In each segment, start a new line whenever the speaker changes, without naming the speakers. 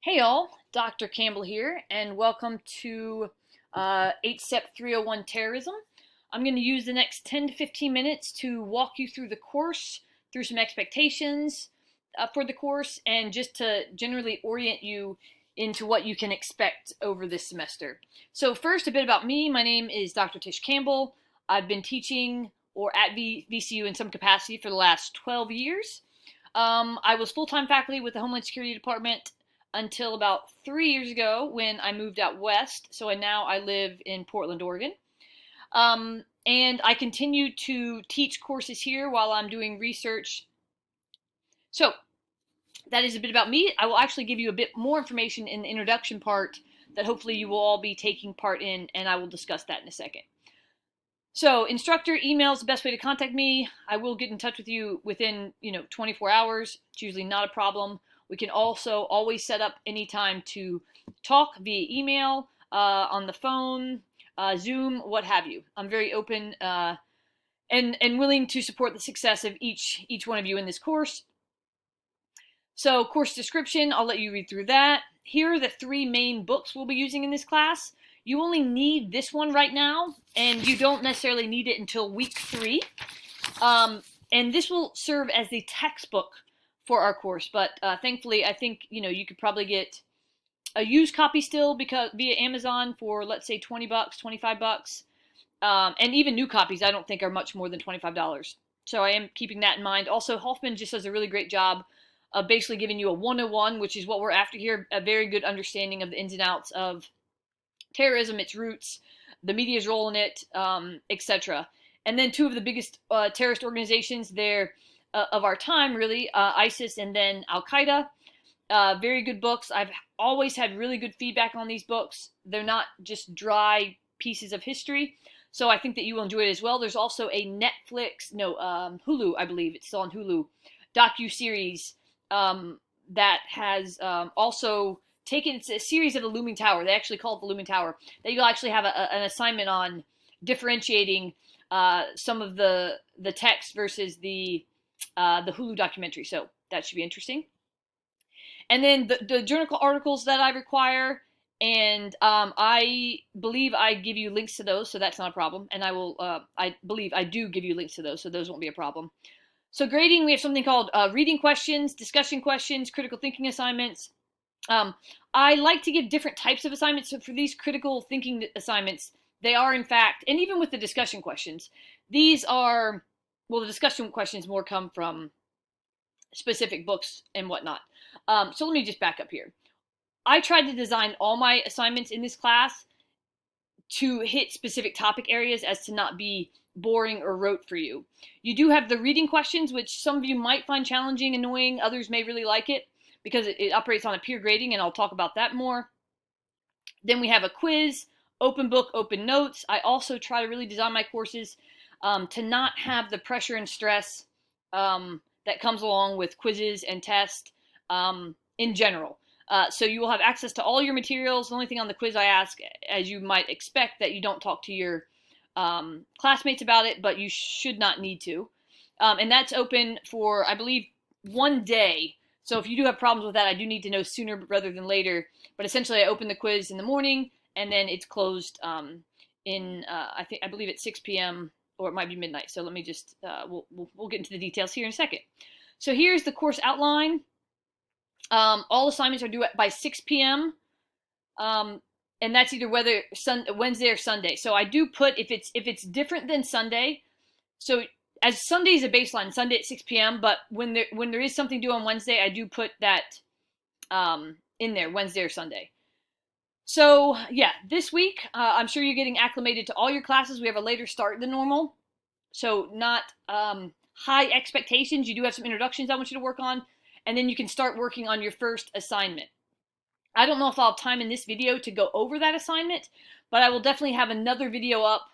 Hey all, Dr. Campbell here, and welcome to HSEP 301 Terrorism. I'm going to use the next 10 to 15 minutes to walk you through the course, through some expectations for the course, and just to generally orient you into what you can expect over this semester. So first, a bit about me. My name is Dr. Tish Campbell. I've been teaching or at VCU in some capacity for the last 12 years. I was full-time faculty with the Homeland Security Department until about 3 years ago when I moved out west. So now I live in Portland, Oregon. And I continue to teach courses here while I'm doing research. So that is a bit about me. I will actually give you a bit more information in the introduction part that hopefully you will all be taking part in, and I will discuss that in a second. So instructor email is the best way to contact me. I will get in touch with you within 24 hours. It's usually not a problem. We can also always set up any time to talk via email, on the phone, Zoom, what have you. I'm very open and willing to support the success of each one of you in this course. So course description, I'll let you read through that. Here are the 3 main books we'll be using in this class. You only need this one right now, and you don't necessarily need it until week 3. And this will serve as the textbook for our course, but thankfully I think you could probably get a used copy still via Amazon for, let's say, $20, $25, and even new copies I don't think are much more than $25. So I am keeping that in mind. Also, Hoffman just does a really great job of basically giving you a 101, which is what we're after here, a very good understanding of the ins and outs of terrorism, its roots, the media's role in it, etc. And then 2 of the biggest terrorist organizations there of our time, really, ISIS and then Al-Qaeda. Very good books. I've always had really good feedback on these books. They're not just dry pieces of history, so I think that you will enjoy it as well. There's also a Hulu, I believe it's still on Hulu, docu-series that has also taken, it's a series of the Looming Tower. They actually call it the Looming Tower. That you'll actually have an assignment on differentiating some of the text versus the Hulu documentary. So that should be interesting. And then the journal articles that I require, and I believe I give you links to those, so that's not a problem. And I believe I do give you links to those, so those won't be a problem. So grading, we have something called reading questions, discussion questions, critical thinking assignments. I like to give different types of assignments. So for these critical thinking assignments, they are in fact, and even with the discussion questions, these are, well, the discussion questions more come from specific books and whatnot. So let me just back up here. I tried to design all my assignments in this class to hit specific topic areas as to not be boring or rote for you. You do have the reading questions, which some of you might find challenging, annoying, others may really like it because it operates on a peer grading, and I'll talk about that more. Then we have a quiz, open book, open notes. I also try to really design my courses to not have the pressure and stress that comes along with quizzes and tests in general. So you will have access to all your materials. The only thing on the quiz I ask, as you might expect, that you don't talk to your classmates about it, but you should not need to. And that's open for, I believe, 1 day. So if you do have problems with that, I do need to know sooner rather than later. But essentially, I open the quiz in the morning, and then it's closed I believe at 6 p.m. or it might be midnight. So let me just, we'll get into the details here in a second. So here's the course outline. All assignments are due by 6 p.m. And that's either Wednesday or Sunday. So I do put, if it's different than Sunday, so as Sunday is a baseline, Sunday at 6 p.m. But when there is something due on Wednesday, I do put that in there, Wednesday or Sunday. So yeah, this week, I'm sure you're getting acclimated to all your classes. We have a later start than normal. So not high expectations. You do have some introductions I want you to work on, and then you can start working on your first assignment. I don't know if I'll have time in this video to go over that assignment, but I will definitely have another video up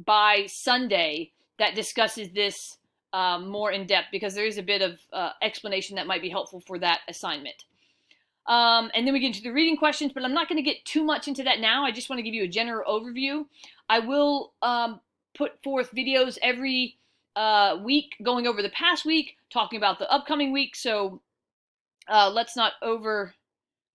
by Sunday that discusses this more in depth, because there is a bit of explanation that might be helpful for that assignment. And then we get into the reading questions, but I'm not going to get too much into that now. I just want to give you a general overview. I will put forth videos every week going over the past week, talking about the upcoming week. So let's not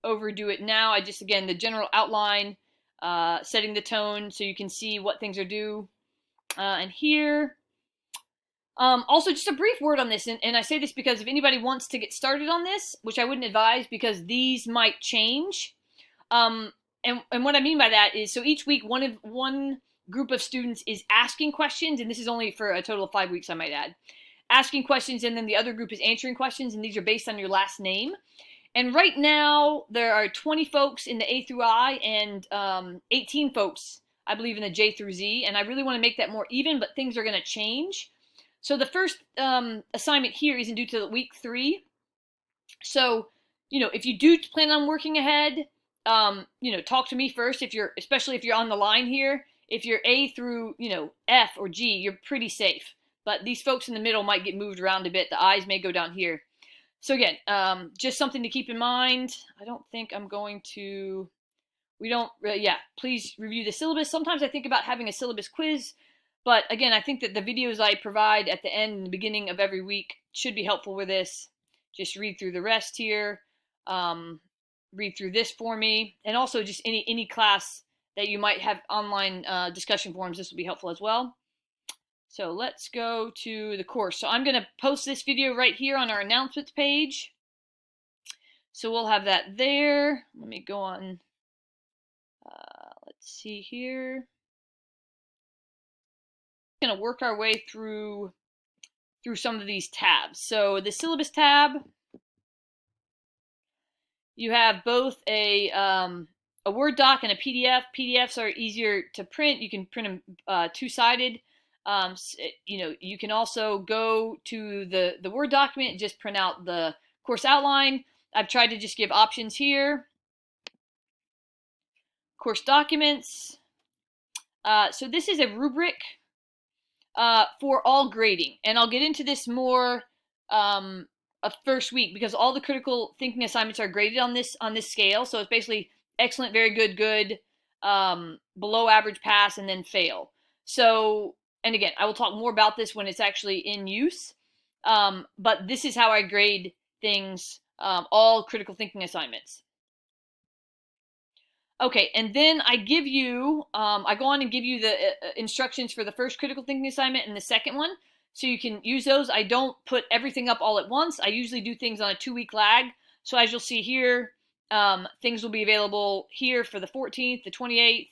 overdo it now. I just, again, the general outline, setting the tone so you can see what things are due. And here, also, just a brief word on this, and I say this because if anybody wants to get started on this, which I wouldn't advise because these might change. And what I mean by that is, so each week one group of students is asking questions, and this is only for a total of 5 weeks, I might add. Asking questions, and then the other group is answering questions, and these are based on your last name. And right now, there are 20 folks in the A through I and 18 folks, I believe, in the J through Z. And I really want to make that more even, but things are going to change. So the first assignment here isn't due to week 3. So, if you do plan on working ahead, talk to me first. Especially if you're on the line here, if you're A through, F or G, you're pretty safe. But these folks in the middle might get moved around a bit. The I's may go down here. So again, just something to keep in mind. I don't think I'm going to, please review the syllabus. Sometimes I think about having a syllabus quiz, but again, I think that the videos I provide at the end and the beginning of every week should be helpful with this. Just read through the rest here, read through this for me, and also just any class that you might have online discussion forums, this will be helpful as well. So let's go to the course. So I'm going to post this video right here on our announcements page. So we'll have that there. Let me go on. Let's see here. We're going to work our way through some of these tabs. So the syllabus tab, you have both a Word doc and a PDF. PDFs are easier to print. You can print them two-sided. You can also go to the Word document and just print out the course outline. I've tried to just give options here. Course documents. So this is a rubric for all grading, and I'll get into this more a first week because all the critical thinking assignments are graded on this scale. So it's basically excellent, very good, good, below average, pass, and then fail. So, and again, I will talk more about this when it's actually in use. But this is how I grade things, all critical thinking assignments. Okay, and then I give you, I go on and give you the instructions for the first critical thinking assignment and the second one, so you can use those. I don't put everything up all at once. I usually do things on a 2-week lag. So as you'll see here, things will be available here for the 14th, the 28th,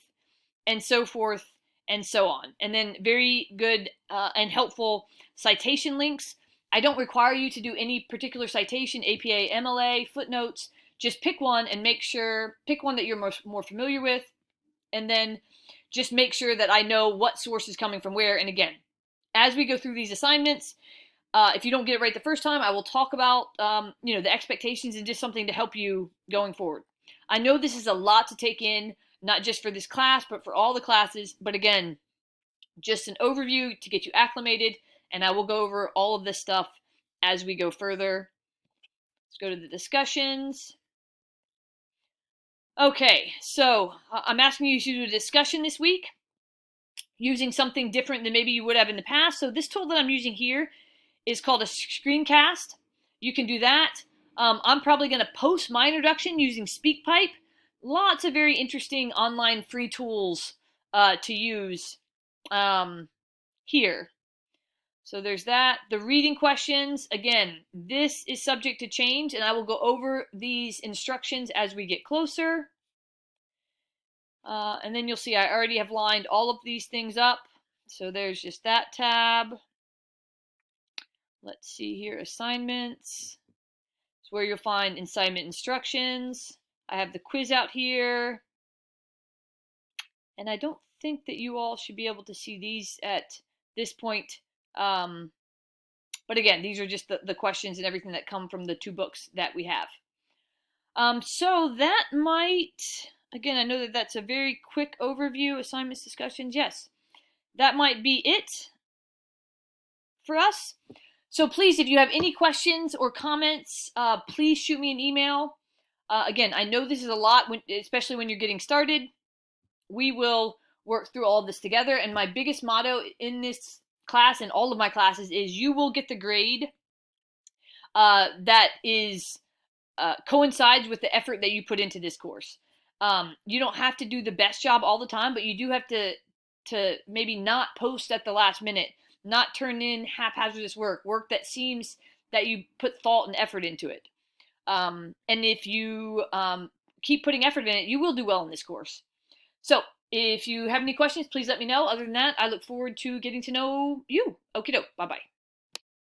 and so forth and so on. And then very good and helpful citation links. I don't require you to do any particular citation, APA, MLA, footnotes. Just pick one and pick one that you're more familiar with, and then just make sure that I know what source is coming from where. And again, as we go through these assignments, if you don't get it right the first time, I will talk about the expectations and just something to help you going forward. I know this is a lot to take in, not just for this class, but for all the classes. But again, just an overview to get you acclimated, and I will go over all of this stuff as we go further. Let's go to the discussions. Okay, so I'm asking you to do a discussion this week using something different than maybe you would have in the past. So this tool that I'm using here is called a screencast. You can do that. I'm probably going to post my introduction using SpeakPipe. Lots of very interesting online free tools to use here. So there's that. The reading questions, again, this is subject to change, and I will go over these instructions as we get closer. And then you'll see I already have lined all of these things up. So there's just that tab. Let's see here, assignments. It's where you'll find assignment instructions. I have the quiz out here. And I don't think that you all should be able to see these at this point. But again, these are just the questions and everything that come from the 2 books that we have. So that might, again, I know that that's a very quick overview, assignments, discussions. Yes, that might be it for us. So please, if you have any questions or comments, please shoot me an email. Again, I know this is a lot, especially when you're getting started. We will work through all of this together. And my biggest motto in this class and all of my classes is you will get the grade that is coincides with the effort that you put into this course. You don't have to do the best job all the time, but you do have to maybe not post at the last minute, not turn in haphazardous work that seems that you put thought and effort into it. And if you keep putting effort in it, you will do well in this course. So if you have any questions, please let me know. Other than that, I look forward to getting to know you. Okie doke. Bye-bye.